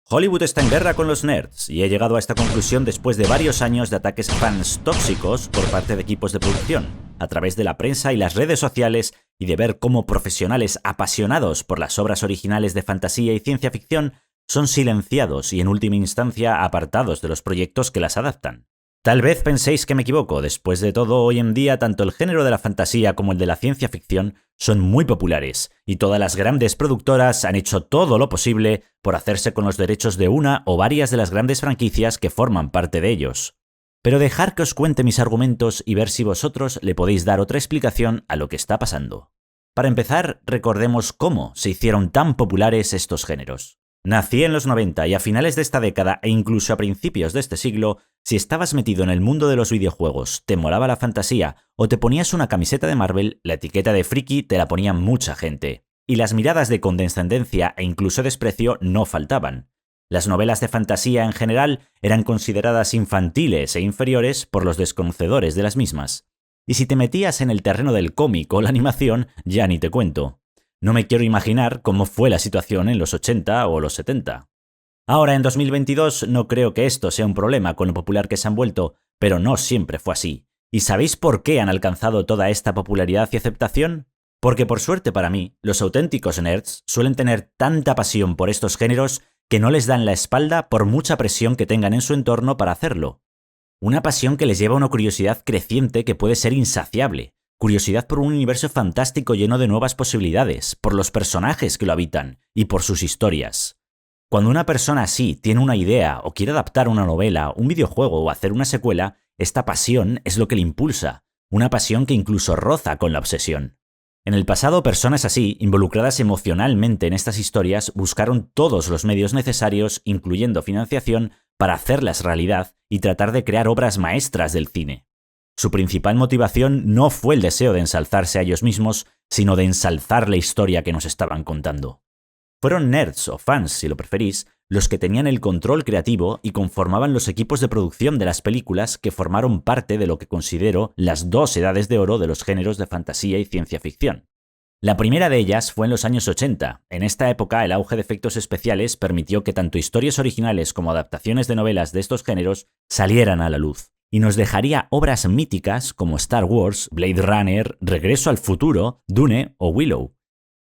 Hollywood está en guerra con los nerds y he llegado a esta conclusión después de varios años de ataques fans tóxicos por parte de equipos de producción, a través de la prensa y las redes sociales, y de ver cómo profesionales apasionados por las obras originales de fantasía y ciencia ficción son silenciados y en última instancia apartados de los proyectos que las adaptan. Tal vez penséis que me equivoco, después de todo, hoy en día tanto el género de la fantasía como el de la ciencia ficción son muy populares, y todas las grandes productoras han hecho todo lo posible por hacerse con los derechos de una o varias de las grandes franquicias que forman parte de ellos. Pero dejar que os cuente mis argumentos y ver si vosotros le podéis dar otra explicación a lo que está pasando. Para empezar, recordemos cómo se hicieron tan populares estos géneros. Nací en los 90 y a finales de esta década e incluso a principios de este siglo, si estabas metido en el mundo de los videojuegos, te molaba la fantasía o te ponías una camiseta de Marvel, la etiqueta de friki te la ponía mucha gente. Y las miradas de condescendencia e incluso desprecio no faltaban. Las novelas de fantasía en general eran consideradas infantiles e inferiores por los desconocedores de las mismas. Y si te metías en el terreno del cómic o la animación, ya ni te cuento. No me quiero imaginar cómo fue la situación en los 80 o los 70. Ahora, en 2022, no creo que esto sea un problema con lo popular que se han vuelto, pero no siempre fue así. ¿Y sabéis por qué han alcanzado toda esta popularidad y aceptación? Porque por suerte para mí, los auténticos nerds suelen tener tanta pasión por estos géneros que no les dan la espalda por mucha presión que tengan en su entorno para hacerlo. Una pasión que les lleva a una curiosidad creciente que puede ser insaciable. Curiosidad por un universo fantástico lleno de nuevas posibilidades, por los personajes que lo habitan y por sus historias. Cuando una persona así tiene una idea o quiere adaptar una novela, un videojuego o hacer una secuela, esta pasión es lo que le impulsa, una pasión que incluso roza con la obsesión. En el pasado, personas así, involucradas emocionalmente en estas historias, buscaron todos los medios necesarios, incluyendo financiación, para hacerlas realidad y tratar de crear obras maestras del cine. Su principal motivación no fue el deseo de ensalzarse a ellos mismos, sino de ensalzar la historia que nos estaban contando. Fueron nerds o fans, si lo preferís, los que tenían el control creativo y conformaban los equipos de producción de las películas que formaron parte de lo que considero las dos edades de oro de los géneros de fantasía y ciencia ficción. La primera de ellas fue en los años 80. En esta época, el auge de efectos especiales permitió que tanto historias originales como adaptaciones de novelas de estos géneros salieran a la luz, y nos dejaría obras míticas como Star Wars, Blade Runner, Regreso al futuro, Dune o Willow.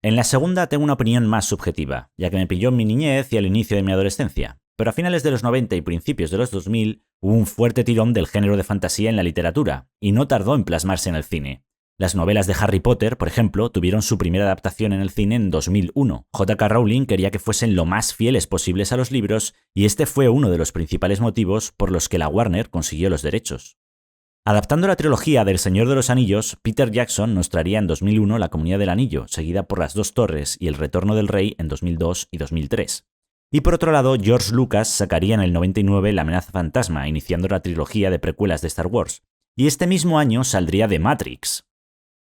En la segunda tengo una opinión más subjetiva, ya que me pilló en mi niñez y al inicio de mi adolescencia, pero a finales de los 90 y principios de los 2000 hubo un fuerte tirón del género de fantasía en la literatura, y no tardó en plasmarse en el cine. Las novelas de Harry Potter, por ejemplo, tuvieron su primera adaptación en el cine en 2001. J.K. Rowling quería que fuesen lo más fieles posibles a los libros, y este fue uno de los principales motivos por los que la Warner consiguió los derechos. Adaptando la trilogía del Señor de los Anillos, Peter Jackson nos traería en 2001 La Comunidad del Anillo, seguida por Las Dos Torres y El Retorno del Rey en 2002 y 2003. Y por otro lado, George Lucas sacaría en el 99 La Amenaza Fantasma, iniciando la trilogía de precuelas de Star Wars. Y este mismo año saldría The Matrix.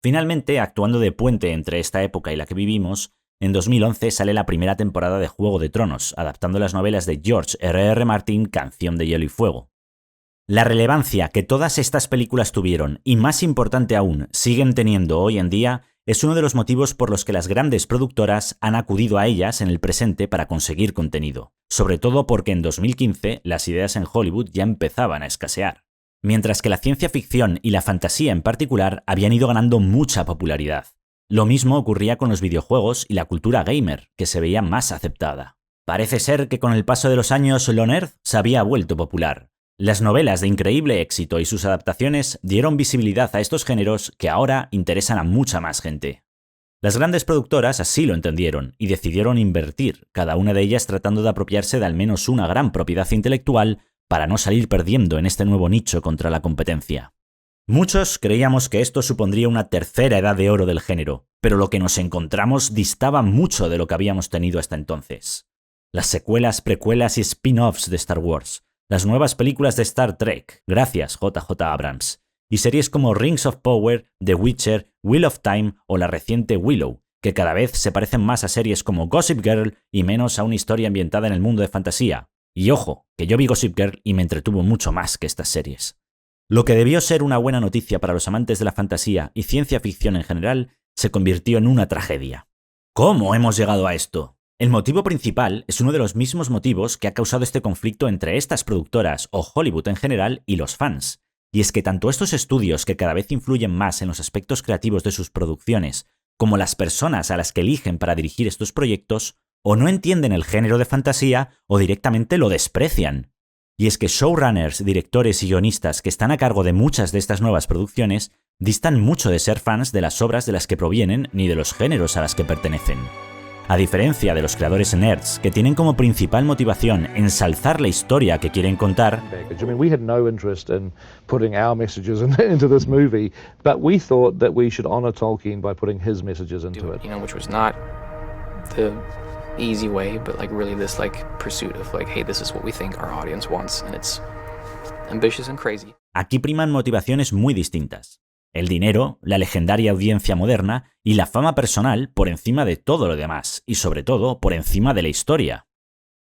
Finalmente, actuando de puente entre esta época y la que vivimos, en 2011 sale la primera temporada de Juego de Tronos, adaptando las novelas de George R.R. Martin, Canción de Hielo y Fuego. La relevancia que todas estas películas tuvieron, y más importante aún, siguen teniendo hoy en día, es uno de los motivos por los que las grandes productoras han acudido a ellas en el presente para conseguir contenido, sobre todo porque en 2015 las ideas en Hollywood ya empezaban a escasear, mientras que la ciencia ficción y la fantasía en particular habían ido ganando mucha popularidad. Lo mismo ocurría con los videojuegos y la cultura gamer, que se veía más aceptada. Parece ser que con el paso de los años lo nerd se había vuelto popular. Las novelas de increíble éxito y sus adaptaciones dieron visibilidad a estos géneros que ahora interesan a mucha más gente. Las grandes productoras así lo entendieron y decidieron invertir, cada una de ellas tratando de apropiarse de al menos una gran propiedad intelectual para no salir perdiendo en este nuevo nicho contra la competencia. Muchos creíamos que esto supondría una tercera edad de oro del género, pero lo que nos encontramos distaba mucho de lo que habíamos tenido hasta entonces. Las secuelas, precuelas y spin-offs de Star Wars, las nuevas películas de Star Trek, gracias J.J. Abrams, y series como Rings of Power, The Witcher, Wheel of Time o la reciente Willow, que cada vez se parecen más a series como Gossip Girl y menos a una historia ambientada en el mundo de fantasía. Y ojo, que yo vi Gossip Girl y me entretuvo mucho más que estas series. Lo que debió ser una buena noticia para los amantes de la fantasía y ciencia ficción en general, se convirtió en una tragedia. ¿Cómo hemos llegado a esto? El motivo principal es uno de los mismos motivos que ha causado este conflicto entre estas productoras o Hollywood en general y los fans. Y es que tanto estos estudios que cada vez influyen más en los aspectos creativos de sus producciones, como las personas a las que eligen para dirigir estos proyectos, o no entienden el género de fantasía o directamente lo desprecian. Y es que showrunners, directores y guionistas que están a cargo de muchas de estas nuevas producciones distan mucho de ser fans de las obras de las que provienen ni de los géneros a las que pertenecen. A diferencia de los creadores nerds, que tienen como principal motivación ensalzar la historia que quieren contar, I mean, we had no interest in putting our messages into this movie, but we thought that we should honor Tolkien by putting his messages into it. You know, which was not the easy way, but like really this like pursuit of like, hey, this is what we think our audience wants, and it's ambitious and crazy. aquí priman motivaciones muy distintas. El dinero, la legendaria audiencia moderna y la fama personal por encima de todo lo demás, y sobre todo por encima de la historia.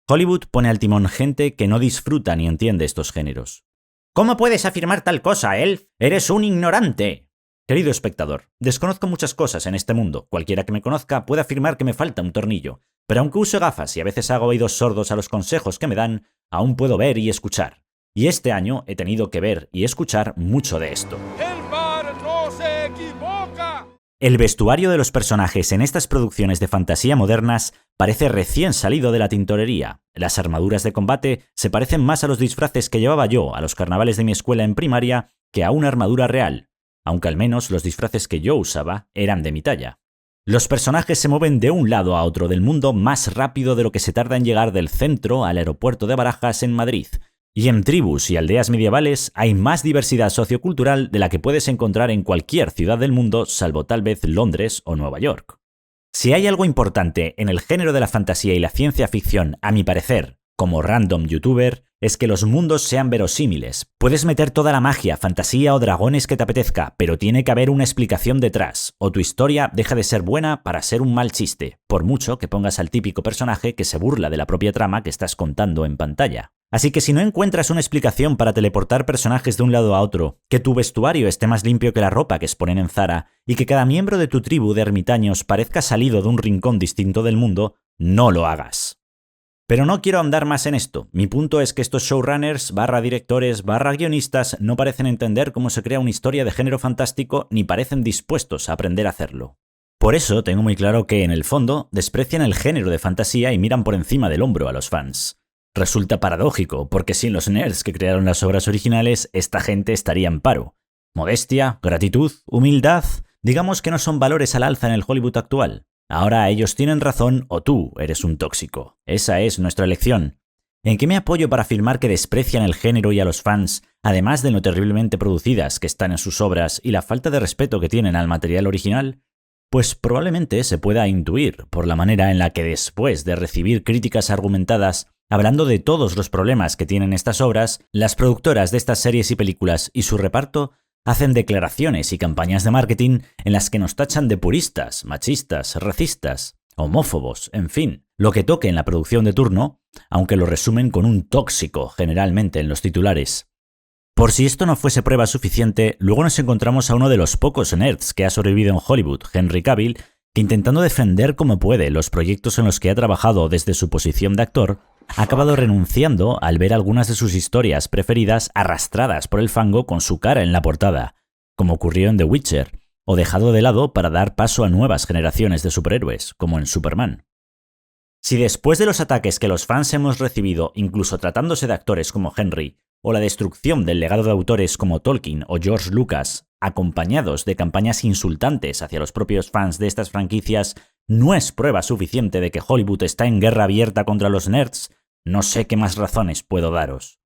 Hollywood pone al timón gente que no disfruta ni entiende estos géneros. ¿Cómo puedes afirmar tal cosa, Elf? ¡Eres un ignorante! Querido espectador, desconozco muchas cosas en este mundo. Cualquiera que me conozca puede afirmar que me falta un tornillo. Pero aunque use gafas y a veces hago oídos sordos a los consejos que me dan, aún puedo ver y escuchar. Y este año he tenido que ver y escuchar mucho de esto. El vestuario de los personajes en estas producciones de fantasía modernas parece recién salido de la tintorería. Las armaduras de combate se parecen más a los disfraces que llevaba yo a los carnavales de mi escuela en primaria que a una armadura real, aunque al menos los disfraces que yo usaba eran de mi talla. Los personajes se mueven de un lado a otro del mundo más rápido de lo que se tarda en llegar del centro al aeropuerto de Barajas en Madrid. Y en tribus y aldeas medievales hay más diversidad sociocultural de la que puedes encontrar en cualquier ciudad del mundo, salvo tal vez Londres o Nueva York. Si hay algo importante en el género de la fantasía y la ciencia ficción, a mi parecer, como random youtuber, es que los mundos sean verosímiles. Puedes meter toda la magia, fantasía o dragones que te apetezca, pero tiene que haber una explicación detrás, o tu historia deja de ser buena para ser un mal chiste, por mucho que pongas al típico personaje que se burla de la propia trama que estás contando en pantalla. Así que si no encuentras una explicación para teleportar personajes de un lado a otro, que tu vestuario esté más limpio que la ropa que exponen en Zara, y que cada miembro de tu tribu de ermitaños parezca salido de un rincón distinto del mundo, no lo hagas. Pero no quiero ahondar más en esto. Mi punto es que estos showrunners, directores, guionistas no parecen entender cómo se crea una historia de género fantástico ni parecen dispuestos a aprender a hacerlo. Por eso tengo muy claro que, en el fondo, desprecian el género de fantasía y miran por encima del hombro a los fans. Resulta paradójico, porque sin los nerds que crearon las obras originales, esta gente estaría en paro. Modestia, gratitud, humildad, digamos que no son valores al alza en el Hollywood actual. Ahora ellos tienen razón o tú eres un tóxico. Esa es nuestra elección. ¿En qué me apoyo para afirmar que desprecian el género y a los fans, además de lo terriblemente producidas que están en sus obras y la falta de respeto que tienen al material original? Pues probablemente se pueda intuir por la manera en la que, después de recibir críticas argumentadas hablando de todos los problemas que tienen estas obras, las productoras de estas series y películas y su reparto hacen declaraciones y campañas de marketing en las que nos tachan de puristas, machistas, racistas, homófobos, en fin, lo que toque en la producción de turno, aunque lo resumen con un tóxico generalmente en los titulares. Por si esto no fuese prueba suficiente, luego nos encontramos a uno de los pocos nerds que ha sobrevivido en Hollywood, Henry Cavill, que intentando defender como puede los proyectos en los que ha trabajado desde su posición de actor, ha acabado renunciando al ver algunas de sus historias preferidas arrastradas por el fango con su cara en la portada, como ocurrió en The Witcher, o dejado de lado para dar paso a nuevas generaciones de superhéroes, como en Superman. Si después de los ataques que los fans hemos recibido, incluso tratándose de actores como Henry, o la destrucción del legado de autores como Tolkien o George Lucas, acompañados de campañas insultantes hacia los propios fans de estas franquicias, no es prueba suficiente de que Hollywood está en guerra abierta contra los nerds, no sé qué más razones puedo daros.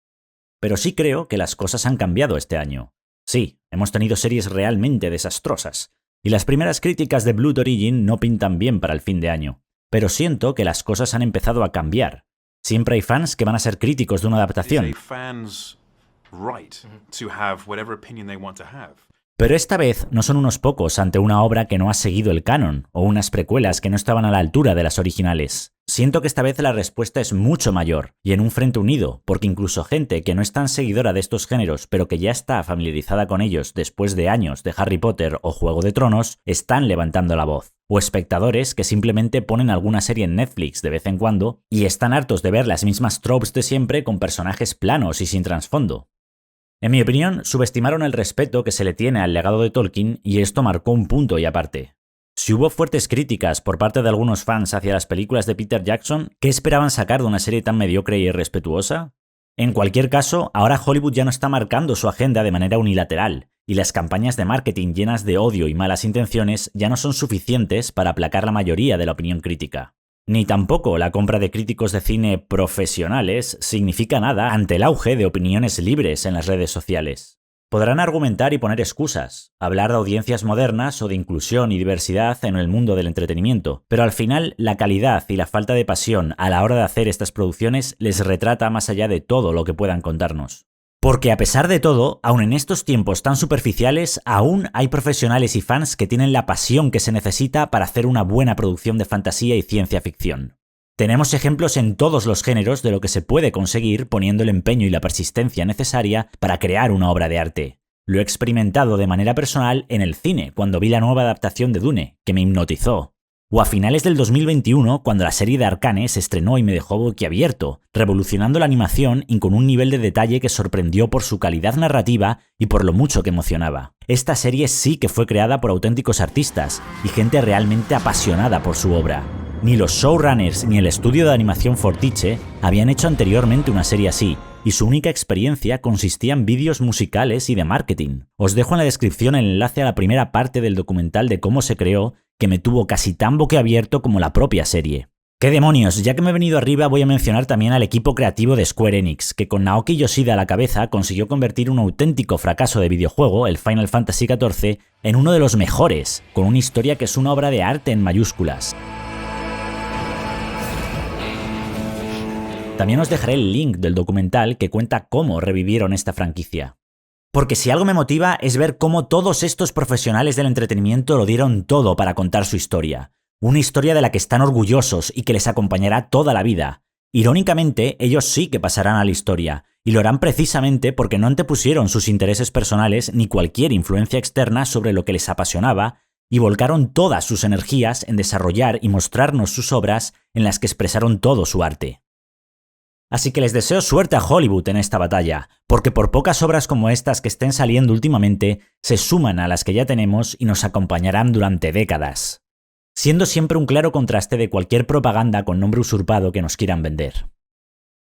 Pero sí creo que las cosas han cambiado este año. Sí, hemos tenido series realmente desastrosas, y las primeras críticas de Blood Origin no pintan bien para el fin de año, pero siento que las cosas han empezado a cambiar. Siempre hay fans que van a ser críticos de una adaptación. Pero esta vez no son unos pocos ante una obra que no ha seguido el canon, o unas precuelas que no estaban a la altura de las originales. Siento que esta vez la respuesta es mucho mayor, y en un frente unido, porque incluso gente que no es tan seguidora de estos géneros, pero que ya está familiarizada con ellos después de años de Harry Potter o Juego de Tronos, están levantando la voz. O espectadores que simplemente ponen alguna serie en Netflix de vez en cuando y están hartos de ver las mismas tropes de siempre con personajes planos y sin trasfondo. En mi opinión, subestimaron el respeto que se le tiene al legado de Tolkien y esto marcó un punto y aparte. Si hubo fuertes críticas por parte de algunos fans hacia las películas de Peter Jackson, ¿qué esperaban sacar de una serie tan mediocre y irrespetuosa? En cualquier caso, ahora Hollywood ya no está marcando su agenda de manera unilateral, y las campañas de marketing llenas de odio y malas intenciones ya no son suficientes para aplacar la mayoría de la opinión crítica. Ni tampoco la compra de críticos de cine profesionales significa nada ante el auge de opiniones libres en las redes sociales. Podrán argumentar y poner excusas, hablar de audiencias modernas o de inclusión y diversidad en el mundo del entretenimiento, pero al final la calidad y la falta de pasión a la hora de hacer estas producciones les retrata más allá de todo lo que puedan contarnos. Porque a pesar de todo, aun en estos tiempos tan superficiales, aún hay profesionales y fans que tienen la pasión que se necesita para hacer una buena producción de fantasía y ciencia ficción. Tenemos ejemplos en todos los géneros de lo que se puede conseguir poniendo el empeño y la persistencia necesaria para crear una obra de arte. Lo he experimentado de manera personal en el cine, cuando vi la nueva adaptación de Dune, que me hipnotizó. O a finales del 2021, cuando la serie de Arcane se estrenó y me dejó boquiabierto, revolucionando la animación y con un nivel de detalle que sorprendió por su calidad narrativa y por lo mucho que emocionaba. Esta serie sí que fue creada por auténticos artistas y gente realmente apasionada por su obra. Ni los showrunners ni el estudio de animación Fortiche habían hecho anteriormente una serie así, y su única experiencia consistía en vídeos musicales y de marketing. Os dejo en la descripción el enlace a la primera parte del documental de cómo se creó, que me tuvo casi tan boquiabierto como la propia serie. ¡Qué demonios! Ya que me he venido arriba voy a mencionar también al equipo creativo de Square Enix, que con Naoki Yoshida a la cabeza consiguió convertir un auténtico fracaso de videojuego, el Final Fantasy XIV, en uno de los mejores, con una historia que es una obra de arte en mayúsculas. También os dejaré el link del documental que cuenta cómo revivieron esta franquicia. Porque si algo me motiva es ver cómo todos estos profesionales del entretenimiento lo dieron todo para contar su historia. Una historia de la que están orgullosos y que les acompañará toda la vida. Irónicamente, ellos sí que pasarán a la historia, y lo harán precisamente porque no antepusieron sus intereses personales ni cualquier influencia externa sobre lo que les apasionaba, y volcaron todas sus energías en desarrollar y mostrarnos sus obras en las que expresaron todo su arte. Así que les deseo suerte a Hollywood en esta batalla, porque por pocas obras como estas que estén saliendo últimamente, se suman a las que ya tenemos y nos acompañarán durante décadas, siendo siempre un claro contraste de cualquier propaganda con nombre usurpado que nos quieran vender.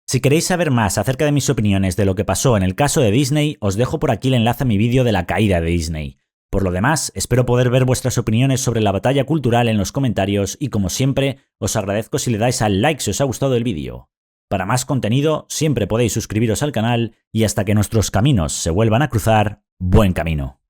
Si queréis saber más acerca de mis opiniones de lo que pasó en el caso de Disney, os dejo por aquí el enlace a mi vídeo de la caída de Disney. Por lo demás, espero poder ver vuestras opiniones sobre la batalla cultural en los comentarios y como siempre, os agradezco si le dais al like si os ha gustado el vídeo. Para más contenido, siempre podéis suscribiros al canal y hasta que nuestros caminos se vuelvan a cruzar, buen camino.